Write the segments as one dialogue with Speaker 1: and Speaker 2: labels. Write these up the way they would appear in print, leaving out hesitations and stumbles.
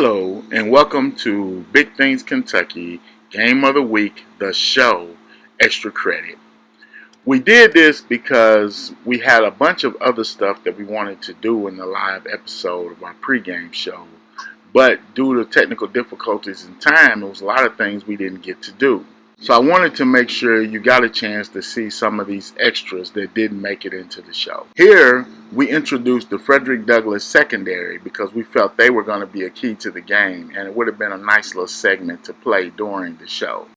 Speaker 1: Hello and welcome to Big Things Kentucky Game of the Week, the show, Extra Credit. We did this because we had a bunch of other stuff that we wanted to do in the live episode of our pregame show, but due to technical difficulties and time, there was a lot of things we didn't get to do. So I wanted to make sure you got a chance to see some of these extras that didn't make it into the show. Here, we introduced the Frederick Douglass secondary because we felt they were going to be a key to the game, and it would have been a nice little segment to play during the show.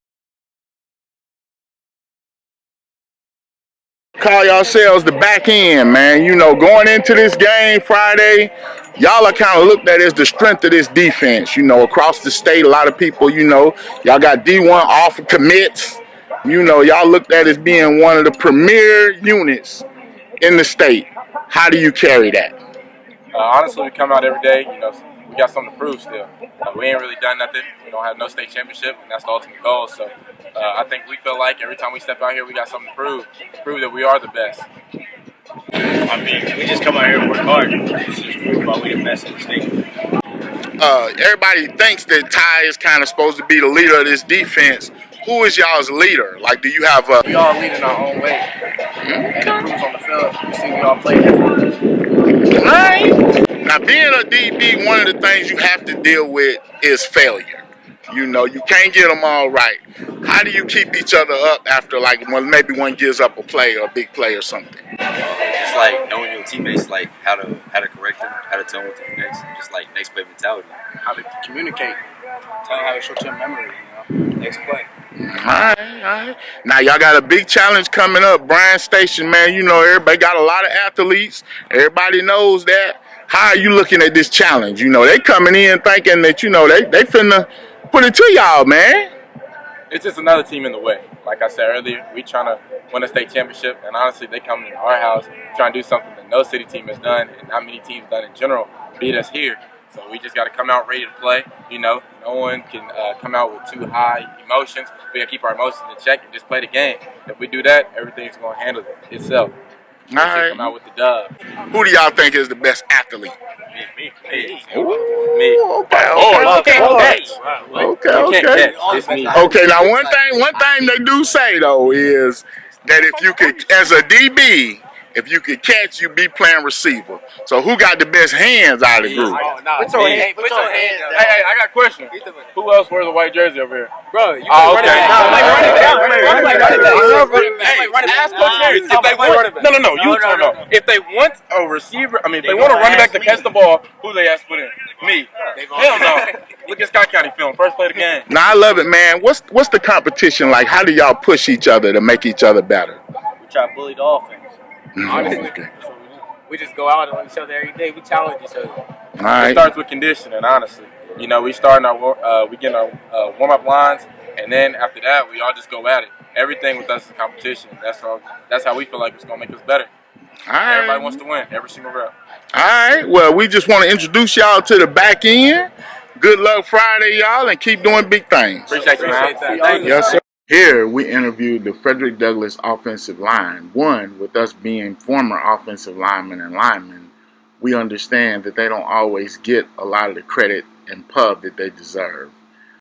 Speaker 1: Call yourselves the back end, man. You know, going into this game Friday, y'all are kind of looked at as the strength of this defense. You know, across the state, a lot of people, y'all got D1 offer commits. Y'all looked at as being one of the premier units in the state. How do you carry that?
Speaker 2: Honestly, we come out every day. We got something to prove still. We ain't really done nothing. We don't have no state championship, and that's the ultimate goal. So I think we feel like every time we step out here, we got something to prove that we are the best.
Speaker 3: We just come out here and work hard. Just prove why we the best in the state.
Speaker 1: Everybody thinks that Ty is kind of supposed to be the leader of this defense. Who is y'all's leader? Like, do you have a...
Speaker 4: We all lead in our own way. And it proves on the field. You see, we all play differently.
Speaker 1: Right. Now, being a DB, one of the things you have to deal with is failure. You can't get them all right. How do you keep each other up after, when maybe one gives up a play or a big play or something?
Speaker 5: Just like knowing your teammates, like how to correct them, how to tell them what to do next, just like next play mentality.
Speaker 4: How to communicate. Tell them how to short-term memory, next play.
Speaker 1: All right. Now, y'all got a big challenge coming up. Bryan Station, man, everybody got a lot of athletes. Everybody knows that. How are you looking at this challenge? They coming in thinking that, they finna put it to y'all, man.
Speaker 2: It's just another team in the way. Like I said earlier, we trying to win a state championship, and honestly, they come into our house trying to do something that no city team has done, and not many teams done in general, beat us here. So we just got to come out ready to play. No one can come out with too high emotions. We got to keep our emotions in check and just play the game. If we do that, everything's going to handle itself.
Speaker 1: All right.
Speaker 2: Come out with the dub.
Speaker 1: Who do y'all think is the best athlete?
Speaker 2: Me.
Speaker 1: Okay.
Speaker 2: It's me.
Speaker 1: Okay, now one thing they do say though is that if you could, as a DB, if you could catch, you be playing receiver. So who got the best hands out of the group?
Speaker 4: Put your hands up.
Speaker 2: Hey, I got a question. Who else wears a white jersey over here?
Speaker 4: Bro, you
Speaker 2: okay.
Speaker 4: Ask Coach Harris if they want.
Speaker 2: No. You don't know. If they want a receiver, if they want a running back to catch the ball, who they ask to put in? Me. Hell no. Look at Scott County film. First play of the game.
Speaker 1: Now I love it, man. What's the competition like? How do y'all push each other to make each other better?
Speaker 3: We try to bully the offense.
Speaker 4: Honestly, we just go out on each other every day. We challenge each other.
Speaker 1: All right.
Speaker 2: It starts with conditioning, honestly. We start we get our warm-up lines, and then after that, we all just go at it. Everything with us is competition. That's how we feel like it's gonna make us better.
Speaker 1: All right.
Speaker 2: Everybody wants to win every single rep.
Speaker 1: All right. Well, we just want to introduce y'all to the back end. Good luck Friday, y'all, and keep doing big things.
Speaker 2: Appreciate you, man.
Speaker 4: Thank you.
Speaker 1: Yes, sir. Here, we interviewed the Frederick Douglass offensive line. One, with us being former offensive linemen and linemen, we understand that they don't always get a lot of the credit and pub that they deserve.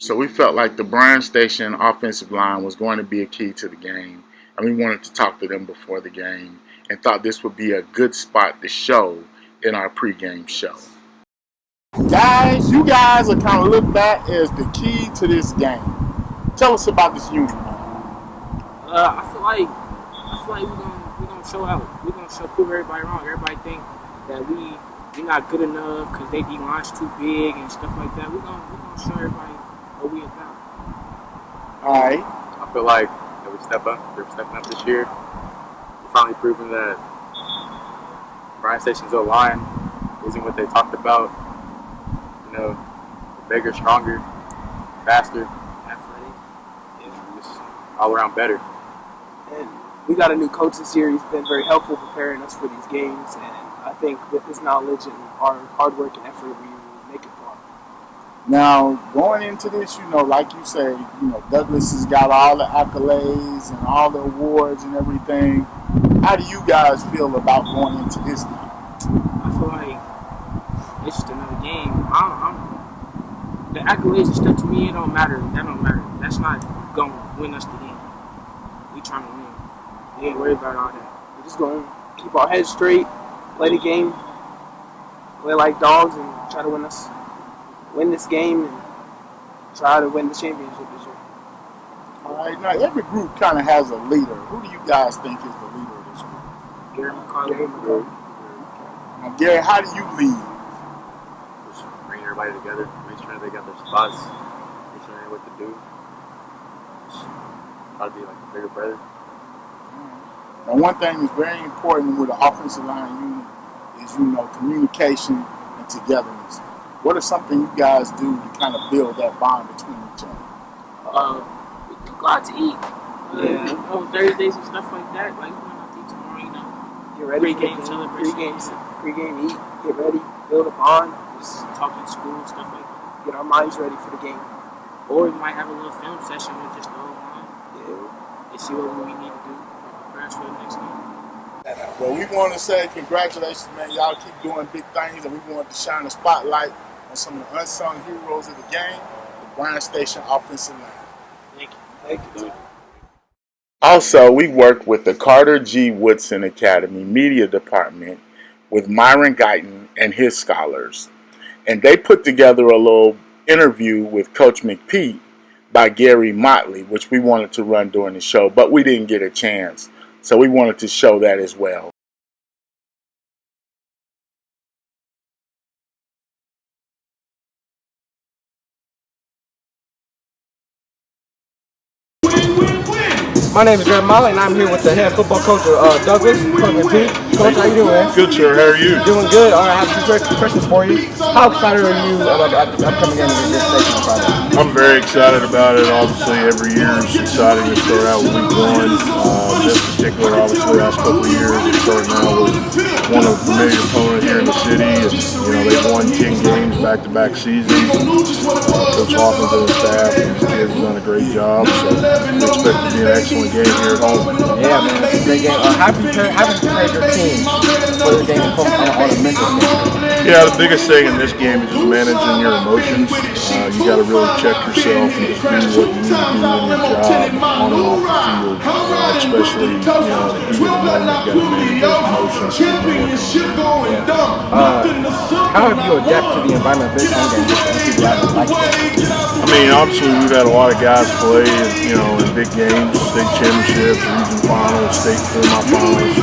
Speaker 1: So we felt like the Bryan Station offensive line was going to be a key to the game, and we wanted to talk to them before the game and thought this would be a good spot to show in our pregame show. Guys, you guys are kind of looked at as the key to this game. Tell us about this unit.
Speaker 6: I feel like we gonna show out. We gonna prove everybody wrong. Everybody think that we not good enough because they D-line's too big and stuff like that. We gonna show everybody what we about.
Speaker 1: All right.
Speaker 7: I feel like that we're stepping up this year. We're finally proving that Bryan Station's O-line isn't what they talked about. Bigger, stronger, faster,
Speaker 6: Athletic.
Speaker 7: and just all around better.
Speaker 8: And we got a new coach this year. He's been very helpful preparing us for these games. And I think with his knowledge and our hard work and effort, we will make it far.
Speaker 1: Now, going into this, like you say, Douglass has got all the accolades and all the awards and everything. How do you guys feel about going into this game?
Speaker 6: I feel like it's just another game. accolades and stuff to me, it don't matter. That don't matter. That's not gonna win us the game. We trying to win. We ain't worried about all that.
Speaker 8: We're just going to keep our heads straight, play the game, play like dogs, and try to win this game, and try to win the championship this year.
Speaker 1: All right, now every group kind of has a leader. Who do you guys think is the leader of this group?
Speaker 6: Gary McCarthy.
Speaker 1: Now, Gary, how do you lead?
Speaker 7: Just bring everybody together, make sure they got their spots, make sure they know what to do. Just try to be like a bigger brother.
Speaker 1: Now, one thing that's very important with the offensive line unit is, communication and togetherness. What is something you guys do to kind of build that bond between each other?
Speaker 6: We could go out to eat. On Thursdays and stuff like that. Like, we went out to eat tomorrow,
Speaker 8: Get ready
Speaker 6: Pre-game
Speaker 8: for the
Speaker 6: celebration.
Speaker 8: Pre-game eat, get ready, build a bond,
Speaker 6: Just talking school and stuff like that.
Speaker 8: get our minds ready for the game.
Speaker 6: Or we might have a little film session with just the whole line
Speaker 8: Yeah.
Speaker 6: and see what we need to do to prepare us for the next game.
Speaker 1: Well, we want to say congratulations, man. Y'all keep doing big things, and we want to shine a spotlight on some of the unsung heroes of the game, the Bryan Station offensive line.
Speaker 6: Thank you.
Speaker 1: Also, we worked with the Carter G. Woodson Academy Media Department with Myron Guyton and his scholars. And they put together a little interview with Coach McPete by Gary Motley, which we wanted to run during the show, but we didn't get a chance. So we wanted to show that as well.
Speaker 4: My name is Greg Molly, and I'm here with the head football coach of Douglas, Coach McPete. Coach, how you doing, man?
Speaker 9: Good, sir. How are you?
Speaker 4: Doing good. All right, I have two questions for you. How excited are you about the upcoming game against Station on Friday?
Speaker 9: I'm very excited about it. Obviously, every year is exciting to start out with week one. This particular, obviously, last couple of years, we're starting out with one of the familiar opponents here in the city. And, they've won 10 games back-to-back seasons. Coach Hawkins and his staff and his kids have done a great job. So we expect it to be an excellent game here at home.
Speaker 4: Yeah, man, it's a great game. How have you prepared your team for the game on a mental standpoint?
Speaker 9: Yeah, the biggest thing in this game is just managing your emotions. You got to really check yourself and just do what you need to do in your job on and off the field. Especially, in the heat of the moment, you got to manage those emotions.
Speaker 4: How have you adapted to the environment of this home game?
Speaker 9: I mean, obviously we've had a lot of guys play, in big games, state championships, region finals, state semifinals.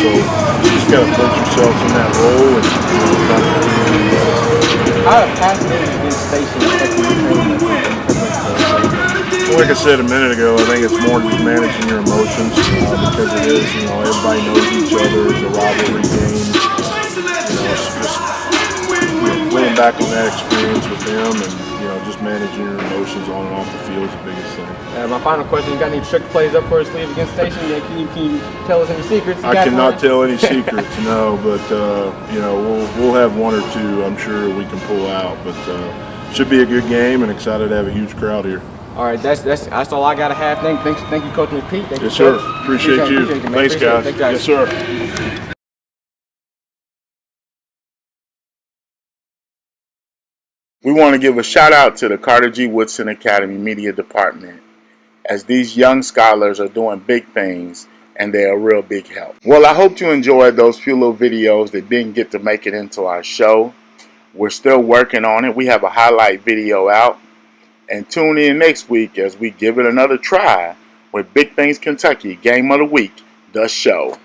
Speaker 9: So you just got to put yourself in that role and try to
Speaker 4: How have passing against Station affected your training?
Speaker 9: Like I said a minute ago, I think it's more just managing your emotions because it is, everybody knows each other. It's a rivalry game. It's just going back on that experience with them and, just managing your emotions on and off the field is the biggest thing.
Speaker 4: My final question, you got any trick plays up for us sleeve against Station? Can you tell us any secrets?
Speaker 9: I cannot tell any secrets, no, but, we'll have one or two I'm sure we can pull out, but should be a good game and excited to have a huge crowd here.
Speaker 4: All right, that's all I got to have. Thank you, Coach McPete.
Speaker 9: Yes, sir. Appreciate you. Thanks, guys. Yes, sir. We want to give a shout out to the Carter G. Woodson Academy Media Department, as these young scholars are doing big things and they're a real big help. Well, I hope you enjoyed those few little videos that didn't get to make it into our show. We're still working on it. We have a highlight video out. And tune in next week as we give it another try with Big Things Kentucky Game of the Week, the show.